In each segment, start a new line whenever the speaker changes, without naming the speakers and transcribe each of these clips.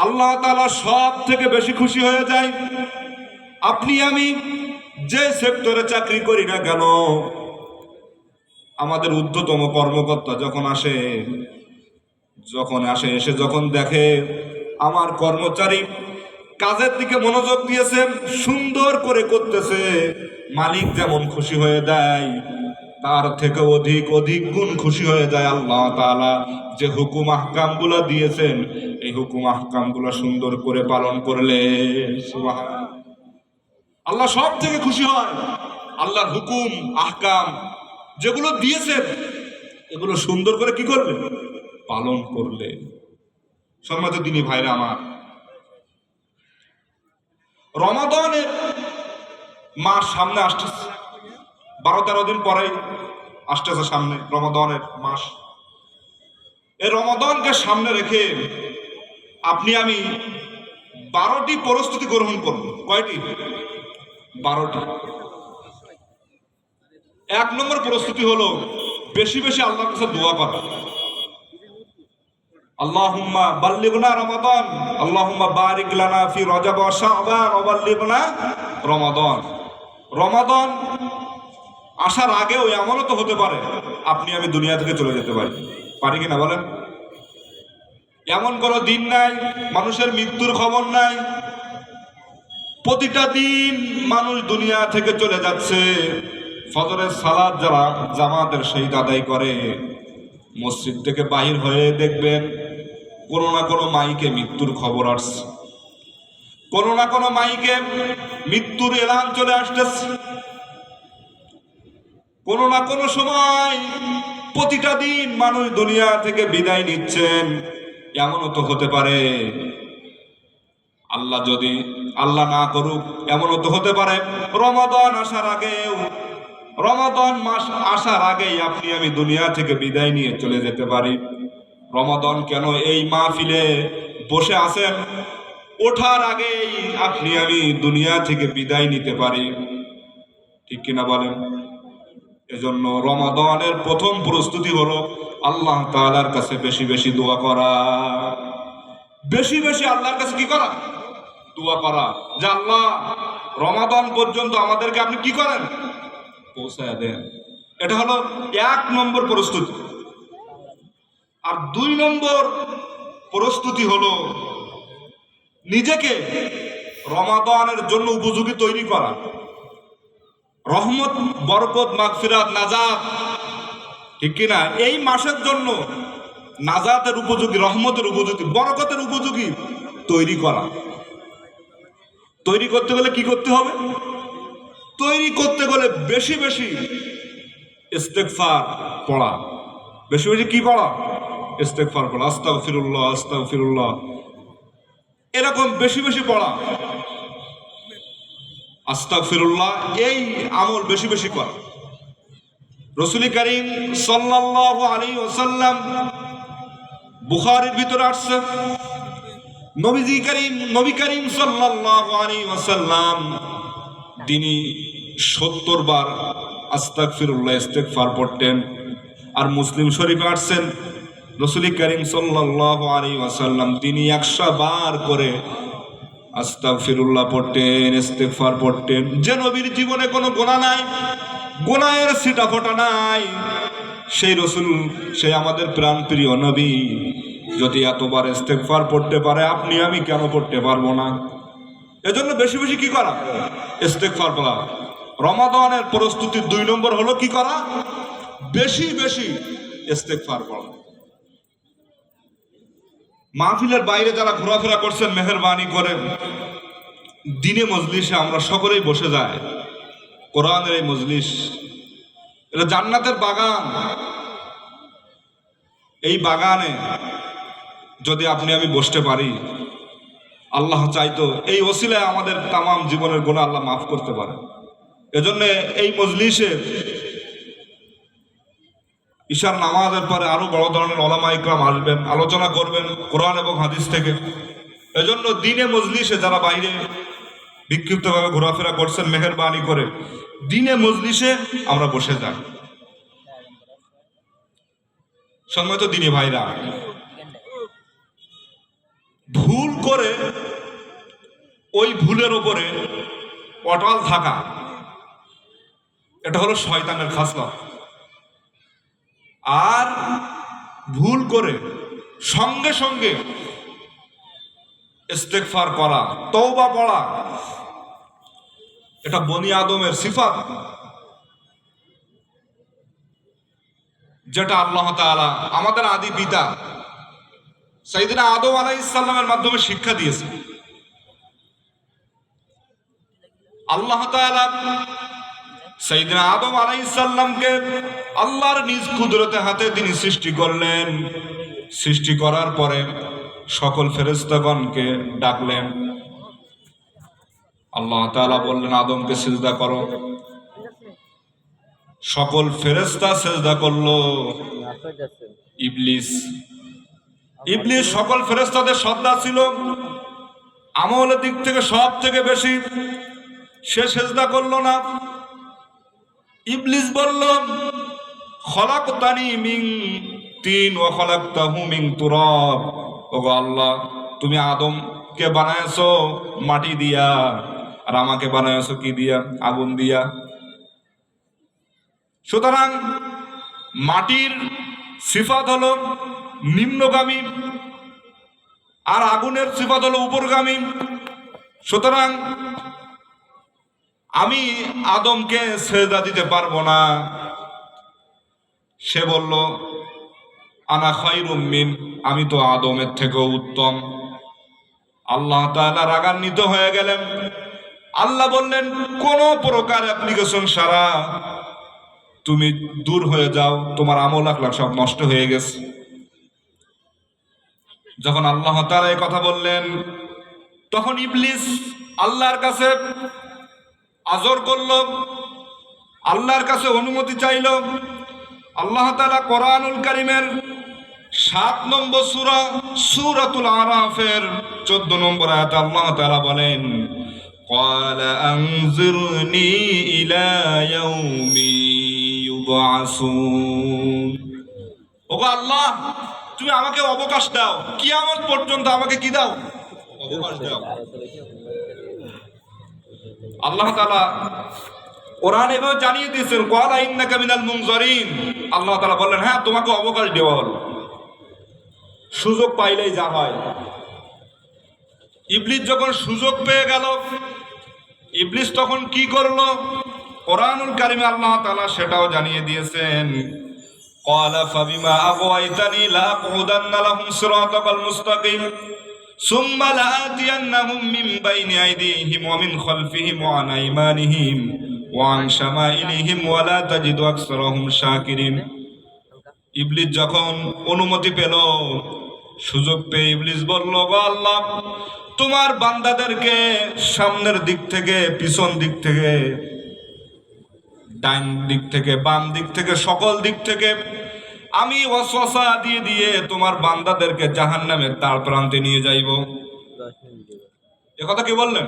আল্লাহ তাআলা সব থেকে বেশি খুশি হয়ে যায়। আপনি আমি যে সেক্টরে চাকরি করি না কেন, আমাদের ঊর্ধ্বতম কর্মকর্তা যখন আসে এসে যখন দেখে আমার কর্মচারী কাজের দিকে মনোযোগ দিয়েছে, সুন্দর করে করতেছে, মালিক যেমন খুশি হয়ে দেয় তার থেকে অধিক অধিক গুণ খুশি হয়ে যায় আল্লাহ তাআলা। যে হুকুম আহকাম গুলা দিয়েছেন, এই হুকুম আহকাম গুলা সুন্দর করে পালন করলে সুবহানাল্লাহ, আল্লাহ সব থেকে খুশি হয়। আল্লাহর হুকুম আহকাম যেগুলো দিয়েছেন এগুলো সুন্দর করে কি করলে, পালন করলে। সম্মানিত দিনী ভাইরা আমার, রমাদানের মাস সামনে আসতেছে, 12-13 দিন পরেই আসতেছে সামনে রমাদানের মাস। এই রমাদানকে সামনে রেখে আপনি আমি 12টি প্রস্তুতি গ্রহণ করব। কয়টি? 12টি। 1 নম্বর প্রস্তুতি হলো বেশি বেশি আল্লাহর কাছে দোয়া করা। আল্লাহুম্মা বাল্লিগনা রমাদান, আল্লাহুম্মা বারিক লানা ফি রজব ওয়া শাবান ওয়া বাল্লিগনা রমাদান। রমাদান আসার আগেও এমনও তো হতে পারে আপনি আমি দুনিয়া থেকে চলে যেতে পারি কিনা বলেন? এমন কোনো দিন নাই মানুষের মৃত্যুর খবর নাই। প্রতিটা দিন মানুষ দুনিয়া থেকে চলে যাচ্ছে। ফজরের সালাত যারা জামাতের সহিত আদায় করে, মসজিদ থেকে বাহির হয়ে দেখবেন কোনো না কোনো মাইকে মৃত্যুর খবর আসছে, কোনো না কোনো মাইকে মৃত্যুর এলান চলে আসতেছে। কোনো না কোনো সময় প্রতিটা দিন মানুষ দুনিয়া থেকে বিদায় নিচ্ছেন। এমনও তো হতে পারে, আল্লাহ যদি আল্লাহ না করুক, এমনও তো হতে পারে রমাদান আসার আগেও, রমাদান মাস আসার আগেই আপনি আমি দুনিয়া থেকে বিদায় নিয়ে চলে যেতে পারি। রমাদান কেন এই মাহফিলে বসে আছেন, ওঠার আগেই আপনি আমি দুনিয়া থেকে বিদায় নিতে পারি, ঠিক কিনা বলেন? এজন্য রমাদানের প্রথম প্রস্তুতি হলো আল্লাহ তাআলার কাছে বেশি বেশি দোয়া করা। বেশি বেশি আল্লাহর কাছে কি করা? দোয়া করা, যে আল্লাহ রমাদান পর্যন্ত আমাদেরকে আপনি কি করেন, পৌঁছায় দেন। এটা হলো 1 নম্বর প্রস্তুতি। আর 2 নম্বর প্রস্তুতি হলো নিজেকে রমাদানের জন্য উপযোগী তৈরি করা। রহমত, বরকত, মাগফিরাত, নাজাত, ঠিক কিনা? এই মাসের জন্য নাজাতের উপযোগী, রহমতের উপযোগী, বরকতের উপযোগী তৈরি করা। তৈরি করতে গেলে কি করতে হবে? তৈরি করতে গেলে বেশি বেশি ইস্তেগফার পড়া। বেশি বেশি কি পড়া? ইস্তেগফার পড়া। আস্তাগফিরুল্লাহ, আস্তাগফিরুল্লাহ, এরকম বেশি বেশি পড়া। আস্তাগফিরুল্লাহ, এই আমল বেশি বেশি করা। রাসূল করিম সাল্লাল্লাহু আলাইহি ওয়াসাল্লাম, বুখারীর ভিতরে আসছে, নবী করিম সাল্লাল্লাহু আলাইহি ওয়াসাল্লাম তিনি 70 বার আস্তাগফিরুল্লাহ, ইস্তেগফার পড়তেন। আর মুসলিম শরীফে আসছেন রাসূল করিম সাল্লাল্লাহু আলাইহি ওয়াসাল্লাম তিনি 100 বার করে আস্তাগফিরুল্লাহ পড়তেন, ইস্তেগফার পড়তেন। যে নবীর জীবনে কোনো গুনাহ নাই, গুনাহের ছিটাফোঁটা নাই, সেই রাসূল, সেই আমাদের প্রাণপ্রিয় নবী যদি এতবার ইস্তেগফার পড়তে পারে, আপনি আমি কেন পড়তে পারবো না? এজন্য বেশি বেশি কি করা? ইস্তেগফার পড়া। রমাদানের প্রস্তুতির 2 নম্বর হলো কি করা? বেশি বেশি ইস্তেগফার পড়া। মাহফিলের বাইরে যারা ঘোরাফেরা করছেন, মেহেরবানি করে দিনে মজলিসে আমরা সকলেই বসে যাই। কোরআনের এই মজলিস, এটা জান্নাতের বাগান। এই বাগানে যদি আপনি আমি বসতে পারি, আল্লাহ চাইতো এই ওসিলায় আমাদের তামাম জীবনের গুনাহ আল্লাহ মাফ করতে পারে। এজন্য এই মজলিসে ঈশার নামাজের পরে আরো বড় ধরনের উলামা ইকরাম আসবেন, আলোচনা করবেন কোরআন এবং হাদিস থেকে। এজন্য দিনে মজলিসে যারা বাইরে বিক্ষিপ্তভাবে ঘোরাফেরা করছেন, মেহেরবানি করে দিনে মজলিসে আমরা বসে যাই। সম্মানিত দিনী ভাইরা, ভুল করে ওই ভুলের উপরে অটল থাকা, এটা হলো শয়তানের খাসলত। আর ভুল করে সঙ্গে সঙ্গে ইস্তেগফার করা, তওবা পড়া, এটা বনি আদমের সিফাত, যেটা আল্লাহ তাআলা আমাদের আদি পিতা সাইয়েদনা আদম আলাইহিস সালামের মাধ্যমে শিক্ষা দিয়েছে। আল্লাহ তাআলা সাইয়েদনা আদম আলাইহিস সালামকে আল্লাহর নিজ কুদরতে হাতে তিনি সৃষ্টি করলেন। সৃষ্টি করার পরে সকল ফেরেশতাগণকে ডাকলেন। আল্লাহ তাআলা বললেন আদমকে সিজদা করো। সকল ফেরেশতা সিজদা করলো। ইবলিস সকল ফেরেশতাদের সর্দার ছিল, আমলের দিক থেকে সব থেকে বেশি, সে সিজদা করলো না। ইবলিস বলল খলাকতানি মিন তিন ওয়া খলাকতাহু মিন তুরাব। ওগো আল্লাহ, তুমি আদমকে বানায়ছো মাটি দিয়া, আর আমাকে বানায়ছো কি দিয়া? আগুন দিয়া। সুতরাং মাটির সিফাত হলো নিম্নগামী, আর আগুনের সিফাত হলো উপরগামী। সুতরাং আমি আদমকে সেজদা দিতে পারবো না। সে বলল আনা খায়রুম মিন, আমি তো আদমের থেকেও উত্তম। আল্লাহ তাআলা রাগান্বিত হয়ে গেলেন। আল্লাহ বললেন কোন প্রকার অ্যাপ্লিকেশন সারা তুমি দূর হয়ে যাও, তোমার আমল আখলাক সব নষ্ট হয়ে গেছে। যখন আল্লাহ তাআলা এই কথা বললেন, তখন ইবলিস আল্লাহর কাছে আজর করল, আল্লাহর কাছে অনুমতি চাইল। আল্লাহ তাআলা কোরআনুল কারীমের 7 নম্বর সূরা সূরাতুল আরাফের 14 নম্বর আয়াতে আল্লাহ তাআলা বলেন ক্বালা আনজিরনি ইলা ইয়াউমি ইউবআসুন। ওগো আল্লাহ, তুমি আমাকে অবকাশ দাও, কিয়ামত পর্যন্ত আমাকে কি দাও? অবকাশ দাও। আল্লাহ তাআলা কোরআনে এভাবে জানিয়ে দিয়েছেন ক্বালা ইন্নাকা মিনাল মুনজারিন। আল্লাহ তাআলা বললেন হ্যাঁ, তোমাকে অবকাশ দেওয়া হলো। সুযোগ পাইলেই যা হয়। ইবলিস যখন সুযোগ পেয়ে গেল, ইবলিস তখন কি করলো? কোরআনুল কারীমে আল্লাহ তাআলা সেটাও জানিয়ে দিয়েছেন ক্বালা ফাবিমা আগওয়াইতানি লাআকুদান্না লাহুম সিরাতাকাল মুস্তাকিম সুম্মা লাআতিয়ান্নাহুম মিন বাইনি আইদিহিম ওয়া মিন খালফিহিম ওয়া আন আইমানিহিম ওয়া আন শামাইলিহিম ওয়া লা তাজিদু আকসারাহুম শাকিরিন। ইবলিস যখন অনুমতি পেল, সুযোগ পেয়ে ইবলিস বলল গো আল্লাহ, তোমার বান্দাদেরকে সামনের দিক থেকে, পিছন দিক থেকে, ডান দিক থেকে, বাম দিক থেকে, সকল দিক থেকে আমি ওয়াসওয়াসা দিয়ে দিয়ে তোমার বান্দাদেরকে জাহান্নামের দ্বার প্রান্তে নিয়ে যাইব। এ কথা কি বললেন?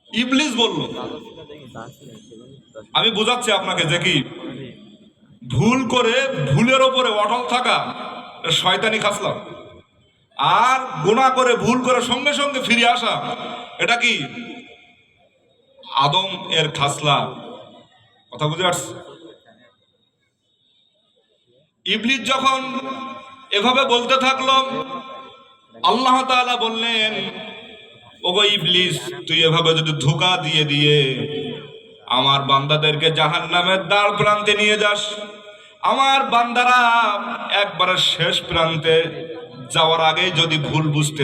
ইবলিস বলল। আমি বুঝাচ্ছি আপনাকে যে কি ভুল করে ভুলের ওপরে অটল থাকা শয়তানি খাসলত, আর গুনাহ করে ভুল করে সঙ্গে সঙ্গে ফিরে আসা এটা কি আদম এর খাসলত। কথা বুঝে আসছে? ইবলিস যখন এভাবে বলতে থাকলো, আল্লাহ তাআলা বললেন ওগো ইবলিস, তুই এভাবে যদি ধোঁকা দিয়ে দিয়ে আমার বান্দাদেরকে জাহান্নামের দ্বার প্রান্তে নিয়ে যাস, আমার বান্দারা একবারে শেষ প্রান্তে যাওয়ার আগেই যদি ভুল বুঝতে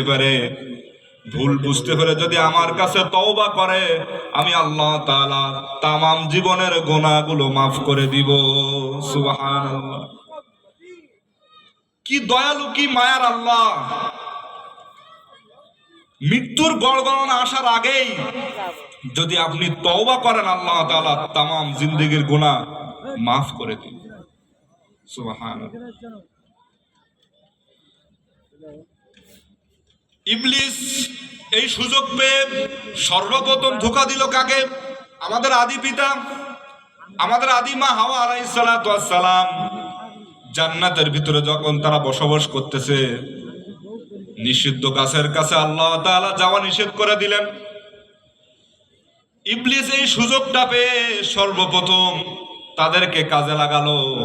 পারে যদি আমার কাছে তওবা করে, আমি আল্লাহ তাআলা তামাম জীবনের গুনাহগুলো মাফ করে দিব। সুবহানাল্লাহ। কি দয়ালু, কি মায়ার আল্লাহ! মৃত্যুর গড়গড়ানো আসার আগেই যদি আপনি তওবা করেন, আল্লাহ তাআলা তামাম জিন্দেগীর গুনাহ মাফ করে দিন। সুবহানাল্লাহ। ইবলিস এই সুযোগ পেয়ে সর্বপ্রথম ধোঁকা দিল কাকে? আমাদের আদি পিতা, আমাদের আদি মা হাওয়া আলাইহিস সালাতু ওয়াস সালাম। জান্নাতের ভিতরে যখন তারা বসবাস করতেছে, নিষিদ্ধ গাছের কাছে আল্লাহ তাআলা যাওয়া নিষেধ করে দিলেন। ইবলিস এই সুযোগটা পেয়ে সর্বপ্রথম তাদেরকে কাজে লাগালো।